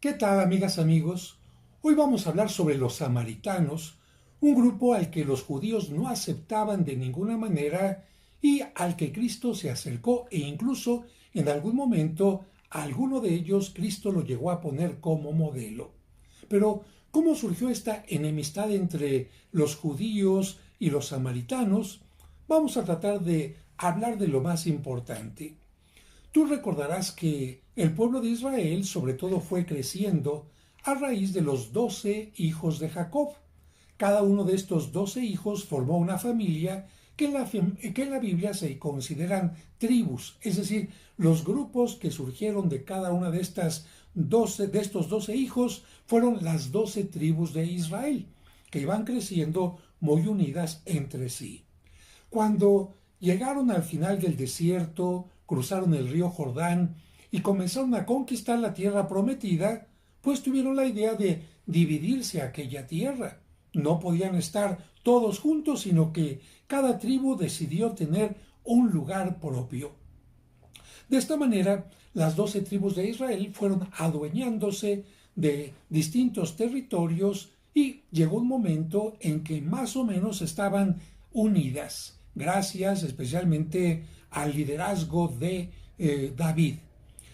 ¿Qué tal, amigas, amigos? Hoy vamos a hablar sobre los samaritanos, un grupo al que los judíos no aceptaban de ninguna manera y al que Cristo se acercó e incluso en algún momento a alguno de ellos Cristo lo llegó a poner como modelo. Pero, ¿cómo surgió esta enemistad entre los judíos y los samaritanos? Vamos a tratar de hablar de lo más importante. Tú recordarás que el pueblo de Israel sobre todo fue creciendo a raíz de los 12 hijos de Jacob. Cada uno de estos 12 hijos formó una familia que en la Biblia se consideran tribus, es decir, los grupos que surgieron de cada una de estos 12 hijos fueron las 12 tribus de Israel, que iban creciendo muy unidas entre sí. Cuando llegaron al final del desierto, cruzaron el río Jordán y comenzaron a conquistar la tierra prometida, pues tuvieron la idea de dividirse aquella tierra. No podían estar todos juntos, sino que cada tribu decidió tener un lugar propio. De esta manera, las 12 tribus de Israel fueron adueñándose de distintos territorios y llegó un momento en que más o menos estaban unidas, gracias especialmente al liderazgo de David.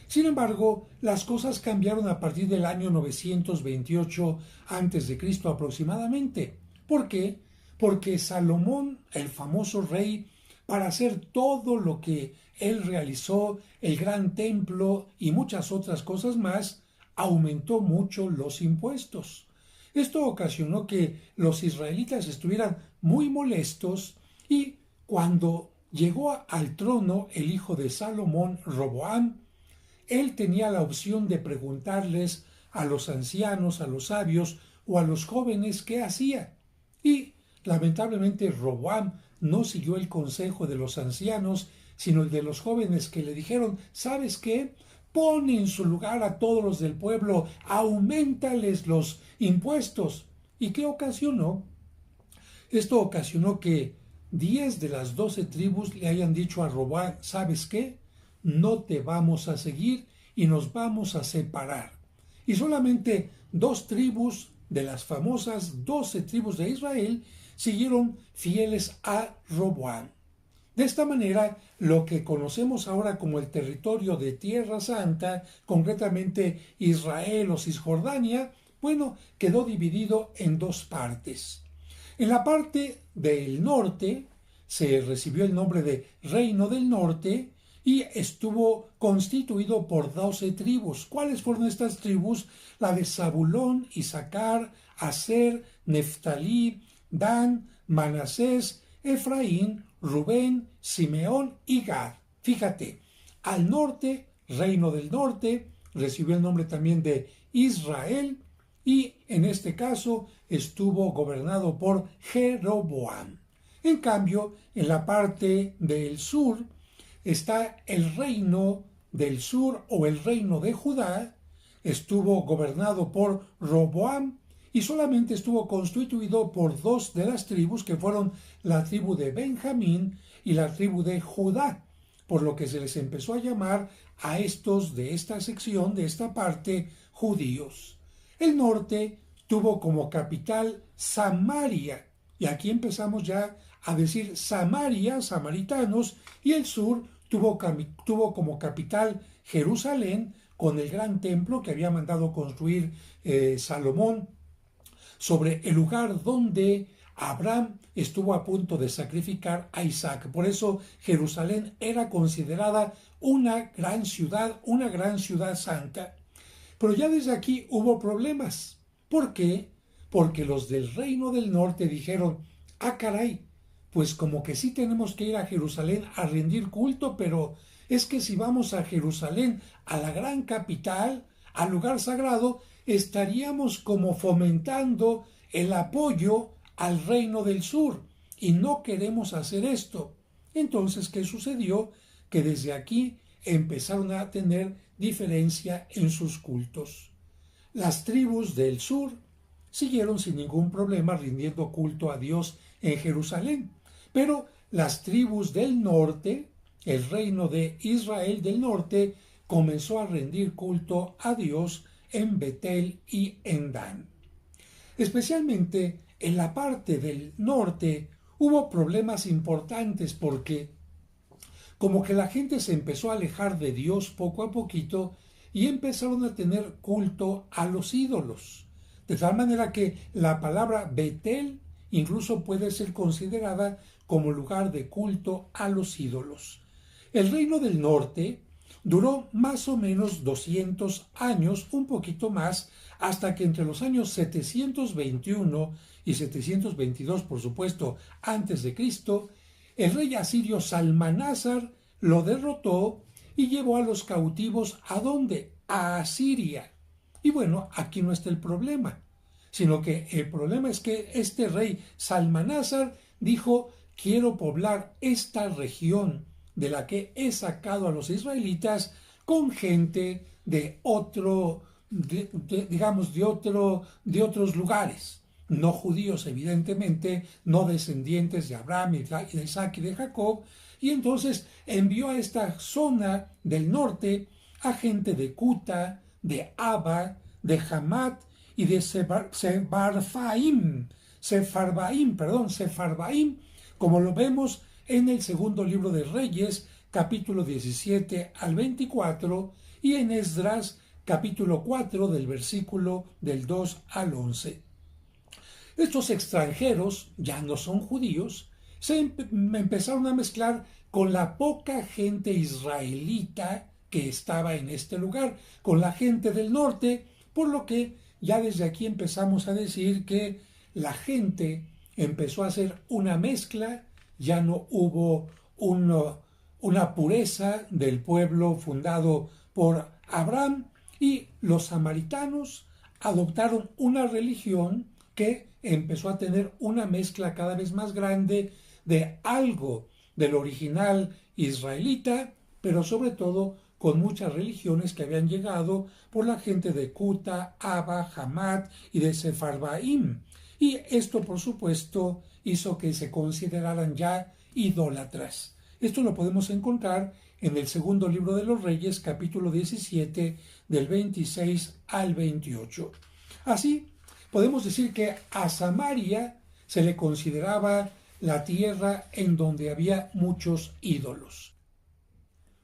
Sin embargo, las cosas cambiaron a partir del año 928 a.C. aproximadamente. ¿Por qué? Porque Salomón, el famoso rey, para hacer todo lo que él realizó, el gran templo y muchas otras cosas más, aumentó mucho los impuestos. Esto ocasionó que los israelitas estuvieran muy molestos y cuando llegó al trono el hijo de Salomón, Roboam, él tenía la opción de preguntarles a los ancianos, a los sabios o a los jóvenes qué hacía. Y lamentablemente Roboam no siguió el consejo de los ancianos, sino el de los jóvenes que le dijeron, ¿sabes qué? Pon en su lugar a todos los del pueblo, auméntales los impuestos. ¿Y qué ocasionó? Esto ocasionó que 10 de las 12 tribus le hayan dicho a Roboam, ¿sabes qué? No te vamos a seguir y nos vamos a separar. Y solamente 2 tribus de las famosas 12 tribus de Israel siguieron fieles a Roboam. De esta manera, lo que conocemos ahora como el territorio de Tierra Santa, concretamente Israel o Cisjordania, quedó dividido en 2 partes. En la parte del norte se recibió el nombre de Reino del Norte y estuvo constituido por 12 tribus. ¿Cuáles fueron estas tribus? La de Zabulón, Isaacar, Aser, Neftalí, Dan, Manasés, Efraín, Rubén, Simeón y Gad. Fíjate, al norte, Reino del Norte, recibió el nombre también de Israel y en este caso estuvo gobernado por Jeroboam. En cambio, en la parte del sur está el reino del sur o el reino de Judá, estuvo gobernado por Roboam y solamente estuvo constituido por 2 de las tribus que fueron la tribu de Benjamín y la tribu de Judá, por lo que se les empezó a llamar a estos de esta sección, de esta parte, judíos. El norte tuvo como capital Samaria, y aquí empezamos ya a decir Samaria, samaritanos, y el sur tuvo como capital Jerusalén, con el gran templo que había mandado construir Salomón, sobre el lugar donde Abraham estuvo a punto de sacrificar a Isaac. Por eso Jerusalén era considerada una gran ciudad santa. Pero ya desde aquí hubo problemas. ¿Por qué? Porque los del reino del norte dijeron, caray, pues como que sí tenemos que ir a Jerusalén a rendir culto, pero es que si vamos a Jerusalén, a la gran capital, al lugar sagrado, estaríamos como fomentando el apoyo al reino del sur y no queremos hacer esto. Entonces, ¿qué sucedió? Que desde aquí empezaron a tener diferencia en sus cultos. Las tribus del sur siguieron sin ningún problema rindiendo culto a Dios en Jerusalén, pero las tribus del norte, el reino de Israel del norte, comenzó a rendir culto a Dios en Betel y en Dan. Especialmente en la parte del norte hubo problemas importantes porque como que la gente se empezó a alejar de Dios poco a poquito y empezaron a tener culto a los ídolos. De tal manera que la palabra Betel incluso puede ser considerada como lugar de culto a los ídolos. El reino del norte duró más o menos 200 años, un poquito más, hasta que entre los años 721 y 722, por supuesto, antes de Cristo, el rey asirio Salmanásar lo derrotó y llevó a los cautivos ¿a dónde? A Asiria. Y bueno, aquí no está el problema, sino que el problema es que este rey Salmanásar dijo: quiero poblar esta región de la que he sacado a los israelitas con gente de de otros lugares, no judíos evidentemente, no descendientes de Abraham, de Isaac y de Jacob, y entonces envió a esta zona del norte a gente de Cuta, de Aba, de Hamat y de Sefarbaim, como lo vemos en el segundo libro de Reyes, capítulo 17 al 24, y en Esdras, capítulo 4, del versículo del 2 al 11. Estos extranjeros, ya no son judíos, se empezaron a mezclar con la poca gente israelita que estaba en este lugar, con la gente del norte, por lo que ya desde aquí empezamos a decir que la gente empezó a hacer una mezcla, ya no hubo una pureza del pueblo fundado por Abraham, y los samaritanos adoptaron una religión que empezó a tener una mezcla cada vez más grande de algo del original israelita, pero sobre todo con muchas religiones que habían llegado por la gente de Cuta, Aba, Hamat y de Sefarbaim. Y esto, por supuesto, hizo que se consideraran ya idólatras. Esto lo podemos encontrar en el segundo libro de los Reyes, capítulo 17, del 26 al 28. Así, podemos decir que a Samaria se le consideraba la tierra en donde había muchos ídolos.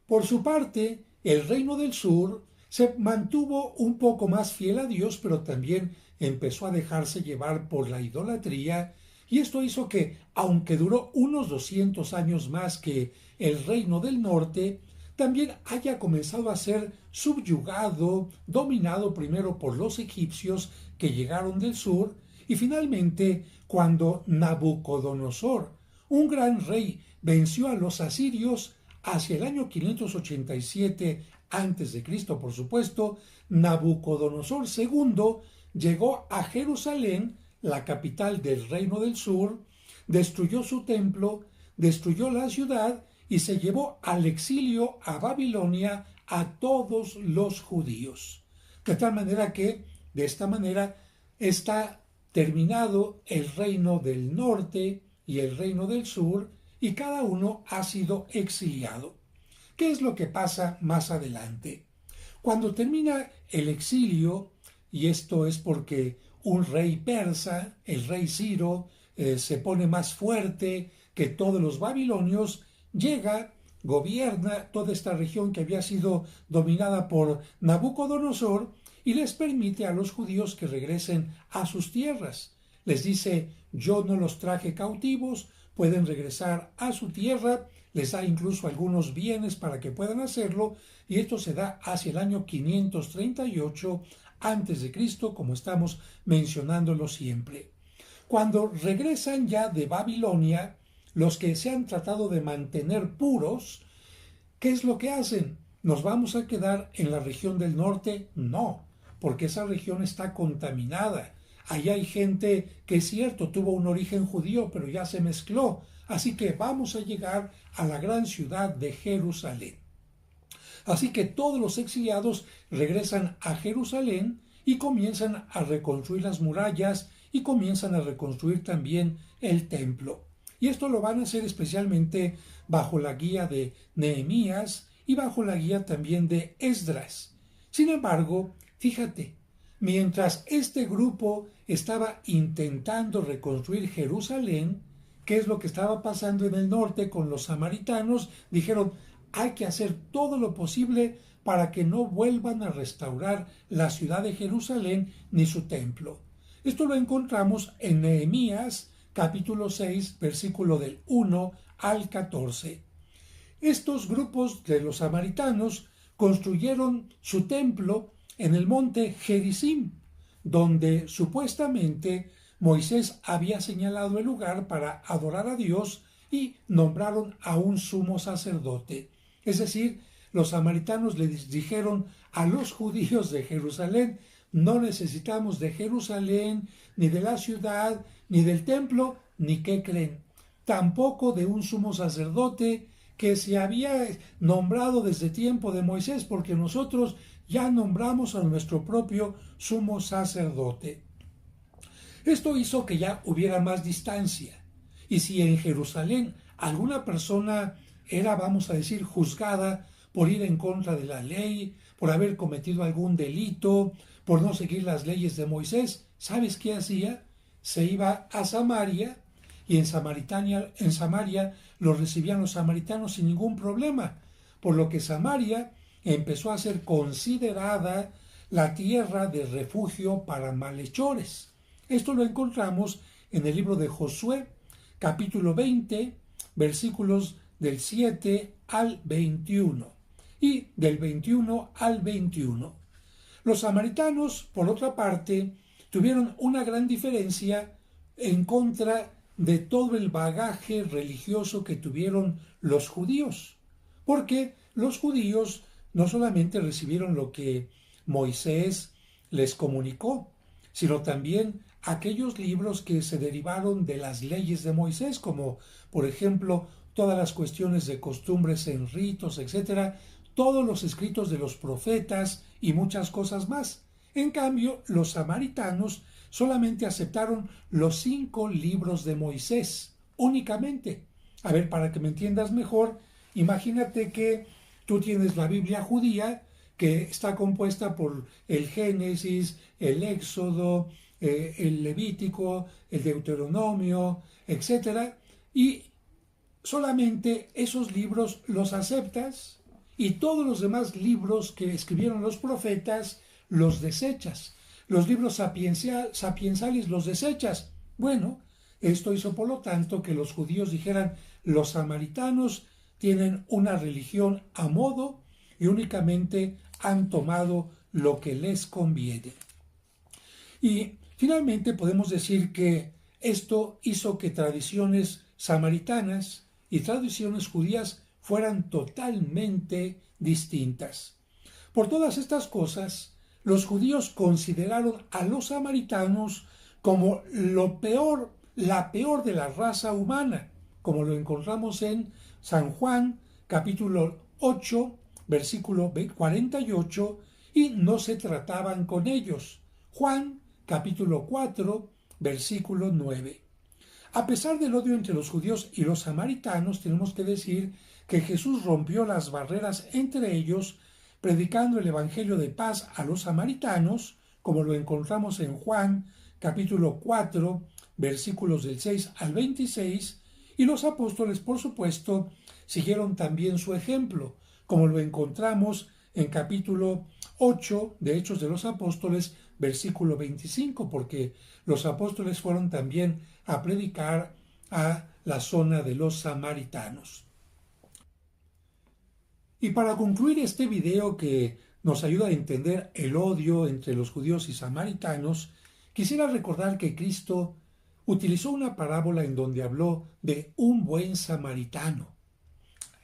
Por su parte, el reino del sur se mantuvo un poco más fiel a Dios, pero también empezó a dejarse llevar por la idolatría, y esto hizo que, aunque duró unos 200 años más que el reino del norte, también haya comenzado a ser subyugado, dominado primero por los egipcios que llegaron del sur, y finalmente cuando Nabucodonosor, un gran rey, venció a los asirios hacia el año 587 a.C., por supuesto, Nabucodonosor II llegó a Jerusalén, la capital del reino del sur, destruyó su templo, destruyó la ciudad y se llevó al exilio a Babilonia a todos los judíos. De tal manera que, de esta manera, está terminado el reino del norte y el reino del sur, y cada uno ha sido exiliado. ¿Qué es lo que pasa más adelante? Cuando termina el exilio, y esto es porque un rey persa, el rey Ciro, se pone más fuerte que todos los babilonios, llega, gobierna toda esta región que había sido dominada por Nabucodonosor y les permite a los judíos que regresen a sus tierras. Les dice: yo no los traje cautivos, pueden regresar a su tierra, les da incluso algunos bienes para que puedan hacerlo, y esto se da hacia el año 538 a.C., como estamos mencionándolo siempre. Cuando regresan ya de Babilonia, los que se han tratado de mantener puros, ¿qué es lo que hacen? ¿Nos vamos a quedar en la región del norte? No, porque esa región está contaminada. Allá hay gente que es cierto, tuvo un origen judío, pero ya se mezcló. Así que vamos a llegar a la gran ciudad de Jerusalén. Así que todos los exiliados regresan a Jerusalén y comienzan a reconstruir las murallas y comienzan a reconstruir también el templo. Y esto lo van a hacer especialmente bajo la guía de Nehemías y bajo la guía también de Esdras. Sin embargo, Fíjate, mientras este grupo estaba intentando reconstruir Jerusalén, ¿qué es lo que estaba pasando en el norte con los samaritanos? Dijeron, hay que hacer todo lo posible para que no vuelvan a restaurar la ciudad de Jerusalén ni su templo. Esto lo encontramos en Nehemías capítulo 6, versículo del 1 al 14. Estos grupos de los samaritanos construyeron su templo en el monte Gerizim, donde supuestamente Moisés había señalado el lugar para adorar a Dios, y nombraron a un sumo sacerdote. Es decir, los samaritanos les dijeron a los judíos de Jerusalén, no necesitamos de Jerusalén, ni de la ciudad, ni del templo, ni ¿qué creen? Tampoco de un sumo sacerdote que se había nombrado desde tiempo de Moisés, porque nosotros ya nombramos a nuestro propio sumo sacerdote. Esto hizo que ya hubiera más distancia. Y si en Jerusalén alguna persona era, vamos a decir, juzgada por ir en contra de la ley, por haber cometido algún delito, por no seguir las leyes de Moisés, ¿sabes qué hacía? Se iba a Samaria, y en Samaria lo recibían los samaritanos sin ningún problema, por lo que Samaria empezó a ser considerada la tierra de refugio para malhechores. Esto lo encontramos en el libro de Josué, capítulo 20, versículos del 7 al 21 y del 21 al 21. Los samaritanos, por otra parte, tuvieron una gran diferencia en contra de todo el bagaje religioso que tuvieron los judíos, porque los judíos no solamente recibieron lo que Moisés les comunicó, sino también aquellos libros que se derivaron de las leyes de Moisés, como por ejemplo todas las cuestiones de costumbres en ritos, etcétera, todos los escritos de los profetas y muchas cosas más. En cambio, los samaritanos solamente aceptaron los 5 libros de Moisés, únicamente. A ver, para que me entiendas mejor, imagínate que tú tienes la Biblia judía, que está compuesta por el Génesis, el Éxodo, el Levítico, el Deuteronomio, etcétera, y solamente esos libros los aceptas, y todos los demás libros que escribieron los profetas los desechas. Los libros sapiensales los desechas. Bueno, esto hizo por lo tanto que los judíos dijeran, los samaritanos tienen una religión a modo y únicamente han tomado lo que les conviene. Y finalmente podemos decir que esto hizo que tradiciones samaritanas y tradiciones judías fueran totalmente distintas. Por todas estas cosas, los judíos consideraron a los samaritanos como la peor de la raza humana, como lo encontramos en San Juan, capítulo 8, versículo 48, y no se trataban con ellos. Juan, capítulo 4, versículo 9. A pesar del odio entre los judíos y los samaritanos, tenemos que decir que Jesús rompió las barreras entre ellos, predicando el evangelio de paz a los samaritanos, como lo encontramos en Juan, capítulo 4, versículos del 6 al 26, y los apóstoles, por supuesto, siguieron también su ejemplo, como lo encontramos en capítulo 8 de Hechos de los Apóstoles, versículo 25, porque los apóstoles fueron también a predicar a la zona de los samaritanos. Y para concluir este video que nos ayuda a entender el odio entre los judíos y samaritanos, quisiera recordar que Cristo utilizó una parábola en donde habló de un buen samaritano.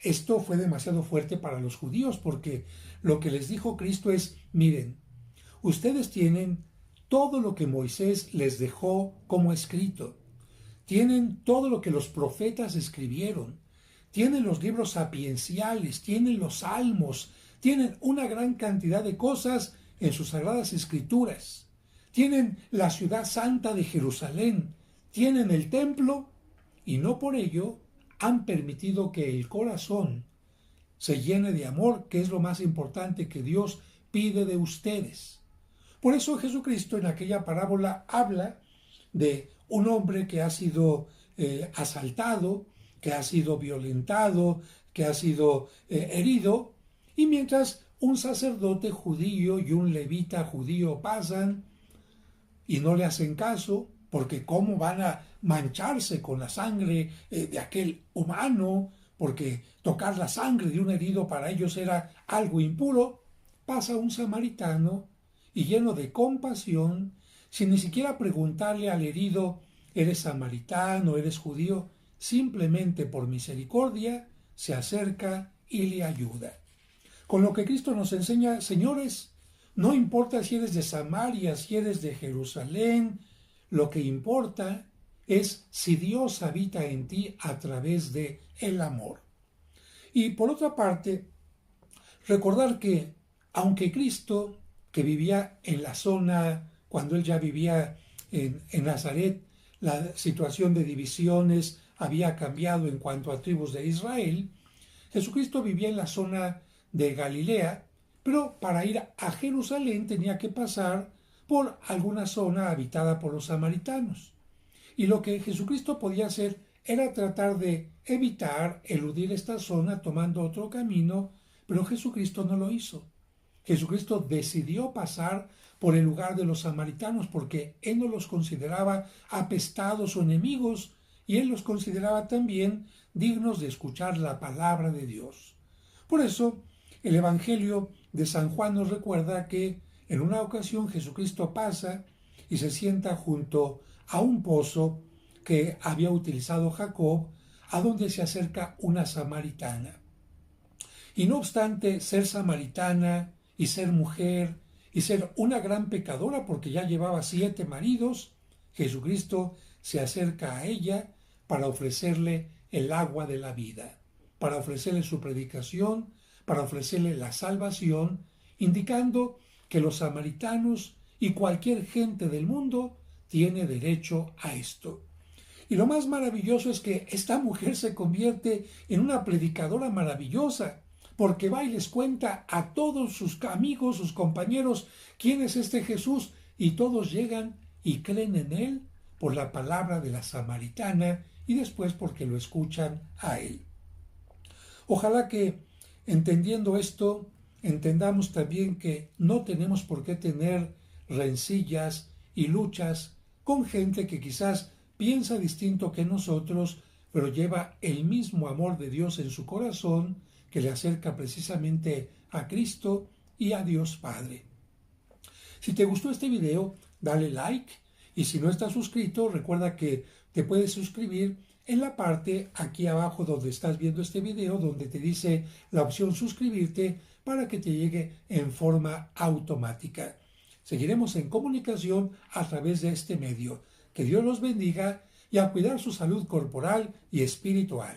Esto fue demasiado fuerte para los judíos porque lo que les dijo Cristo es, miren, ustedes tienen todo lo que Moisés les dejó como escrito, tienen todo lo que los profetas escribieron, tienen los libros sapienciales, tienen los salmos, tienen una gran cantidad de cosas en sus sagradas escrituras, tienen la ciudad santa de Jerusalén, tienen el templo, y no por ello han permitido que el corazón se llene de amor, que es lo más importante que Dios pide de ustedes. Por eso Jesucristo en aquella parábola habla de un hombre que ha sido asaltado, que ha sido violentado, que ha sido herido, y mientras un sacerdote judío y un levita judío pasan y no le hacen caso, porque cómo van a mancharse con la sangre de aquel humano, porque tocar la sangre de un herido para ellos era algo impuro, pasa un samaritano y lleno de compasión, sin ni siquiera preguntarle al herido, ¿eres samaritano, eres judío? Simplemente por misericordia se acerca y le ayuda. Con lo que Cristo nos enseña, señores, no importa si eres de Samaria, si eres de Jerusalén, lo que importa es si Dios habita en ti a través de el amor. Y por otra parte, recordar que aunque Cristo, que vivía en la zona, cuando él ya vivía en Nazaret, la situación de divisiones había cambiado en cuanto a tribus de Israel, Jesucristo vivía en la zona de Galilea, pero para ir a Jerusalén tenía que pasar por alguna zona habitada por los samaritanos. Y lo que Jesucristo podía hacer era tratar de evitar, eludir esta zona tomando otro camino, pero Jesucristo no lo hizo. Jesucristo decidió pasar por el lugar de los samaritanos porque él no los consideraba apestados o enemigos y él los consideraba también dignos de escuchar la palabra de Dios. Por eso, el Evangelio de San Juan nos recuerda que en una ocasión Jesucristo pasa y se sienta junto a un pozo que había utilizado Jacob, a donde se acerca una samaritana. Y no obstante ser samaritana y ser mujer y ser una gran pecadora porque ya llevaba 7 maridos, Jesucristo se acerca a ella para ofrecerle el agua de la vida, para ofrecerle su predicación, para ofrecerle la salvación, indicando que los samaritanos y cualquier gente del mundo tiene derecho a esto. Y lo más maravilloso es que esta mujer se convierte en una predicadora maravillosa, porque va y les cuenta a todos sus amigos, sus compañeros, quién es este Jesús, y todos llegan y creen en él por la palabra de la samaritana y después porque lo escuchan a él. Ojalá que, entendiendo esto, entendamos también que no tenemos por qué tener rencillas y luchas con gente que quizás piensa distinto que nosotros, pero lleva el mismo amor de Dios en su corazón que le acerca precisamente a Cristo y a Dios Padre. Si te gustó este video, dale like y si no estás suscrito, recuerda que te puedes suscribir en la parte aquí abajo donde estás viendo este video, donde te dice la opción suscribirte para que te llegue en forma automática. Seguiremos en comunicación a través de este medio. Que Dios los bendiga y a cuidar su salud corporal y espiritual.